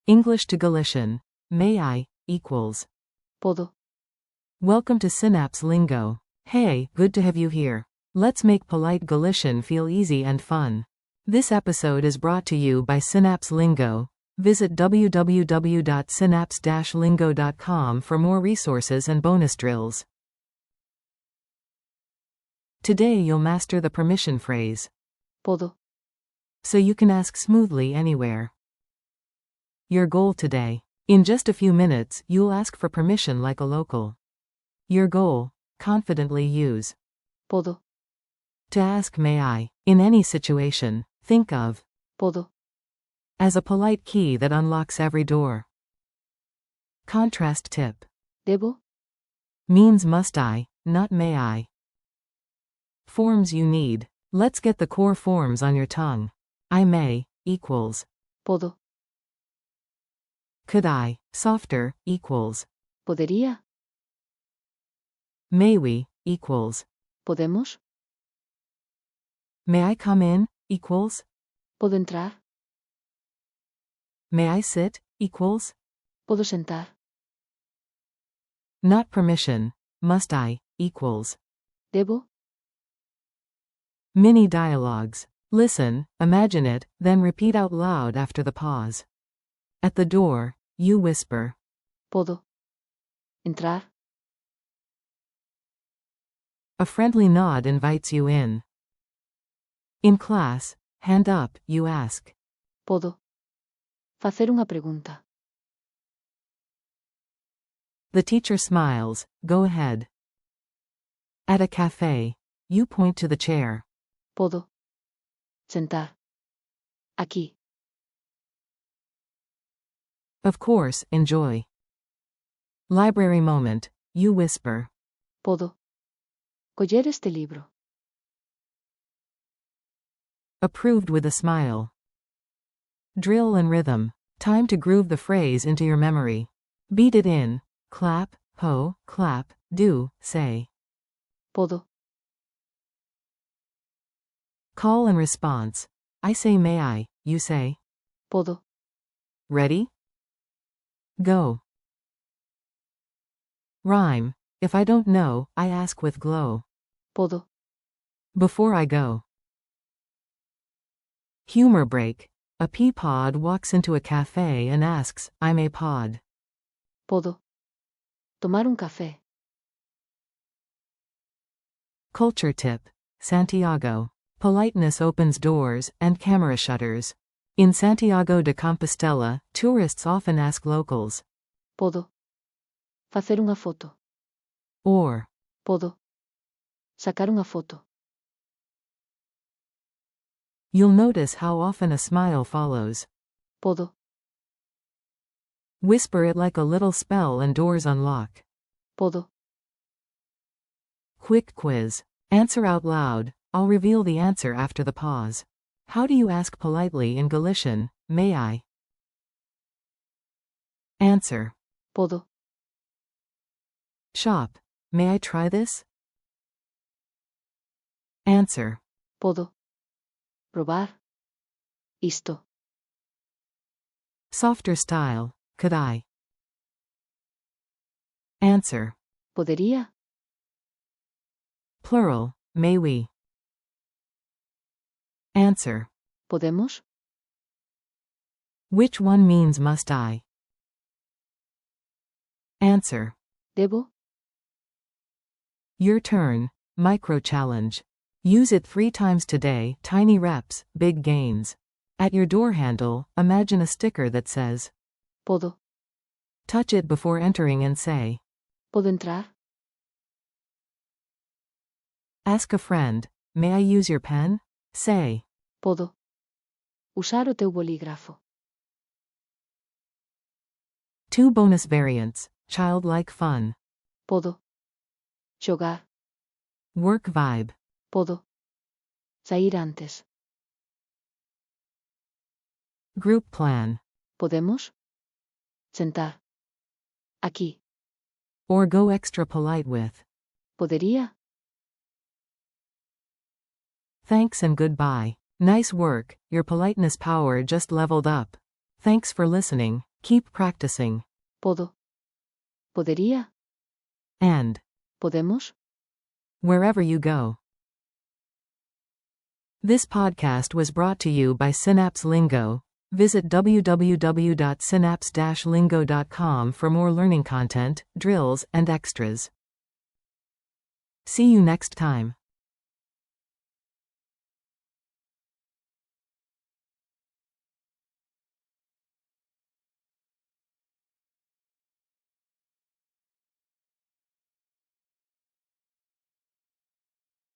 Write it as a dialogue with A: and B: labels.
A: English to Galician. May I equals.
B: Podo.
A: Welcome to Synapse Lingo. Hey, good to have you here. Let's make polite Galician feel easy and fun. This episode is brought to you by Synapse Lingo. Visit www.synapse-lingo.com for more resources and bonus drills. Today you'll master the permission phrase.
B: Podo.
A: So you can ask smoothly anywhere. Your goal today. In just a few minutes, you'll ask for permission like a local. Your goal. Confidently use.
B: Podo.
A: To ask may I. In any situation, think of.
B: Podo.
A: As a polite key that unlocks every door. Contrast tip.
B: Debo.
A: Means must I, not may I. Forms you need. Let's get the core forms on your tongue. I may, equals.
B: Podo.
A: Could I, softer, equals.
B: Podería.
A: May we, equals.
B: Podemos.
A: May I come in, equals.
B: Podo entrar.
A: May I sit, equals.
B: Podo sentar.
A: Not permission, must I, equals.
B: Debo.
A: Mini dialogues. Listen, imagine it, then repeat out loud after the pause. At the door, you whisper.
B: Podo. Entrar.
A: A friendly nod invites you in. In class, hand up, you ask.
B: Podo. Facer unha pregunta.
A: The teacher smiles, go ahead. At a cafe, you point to the chair.
B: Podo. Sentar. Aquí.
A: Of course, enjoy. Library moment, you whisper.
B: Podo. Coller este libro.
A: Approved with a smile. Drill and rhythm. Time to groove the phrase into your memory. Beat it in. Clap, ho, clap, do, say.
B: Podo.
A: Call and response. I say may I, you say.
B: Podo.
A: Ready? Go. Rhyme. If I don't know, I ask with glow.
B: Podo.
A: Before I go. Humor break. A pea pod walks into a cafe and asks, I'm a pod.
B: Podo. Tomar un café.
A: Culture tip. Santiago. Politeness opens doors and camera shutters. In Santiago de Compostela, tourists often ask locals.
B: Podo. Facer unha foto.
A: Or.
B: Podo. Sacar unha foto.
A: You'll notice how often a smile follows.
B: Podo.
A: Whisper it like a little spell and doors unlock.
B: Podo.
A: Quick quiz. Answer out loud. I'll reveal the answer after the pause. How do you ask politely in Galician, may I? Answer.
B: Podo.
A: Shop. May I try this? Answer.
B: Podo. Probar. Isto.
A: Softer style. Could I? Answer.
B: Podería.
A: Plural. May we? Answer.
B: Podemos.
A: Which one means must I? Answer.
B: Debo.
A: Your turn. Micro challenge. Use it 3 times today. Tiny reps, big gains. At your door handle, imagine a sticker that says.
B: Podo.
A: Touch it before entering and say.
B: Podo entrar.
A: Ask a friend. May I use your pen? Say.
B: Podo. Usar o teu bolígrafo.
A: 2 bonus variants. Childlike fun.
B: Podo. Xogar.
A: Work vibe.
B: Podo. Sair antes.
A: Group plan.
B: Podemos. Sentar. Aquí.
A: Or go extra polite with.
B: Podería.
A: Thanks and goodbye. Nice work, your politeness power just leveled up. Thanks for listening. Keep practicing.
B: Podo. Podería.
A: And
B: Podemos.
A: wherever you go. This podcast was brought to you by Synapse Lingo. Visit www.synapse-lingo.com for more learning content, drills, and extras. See you next time.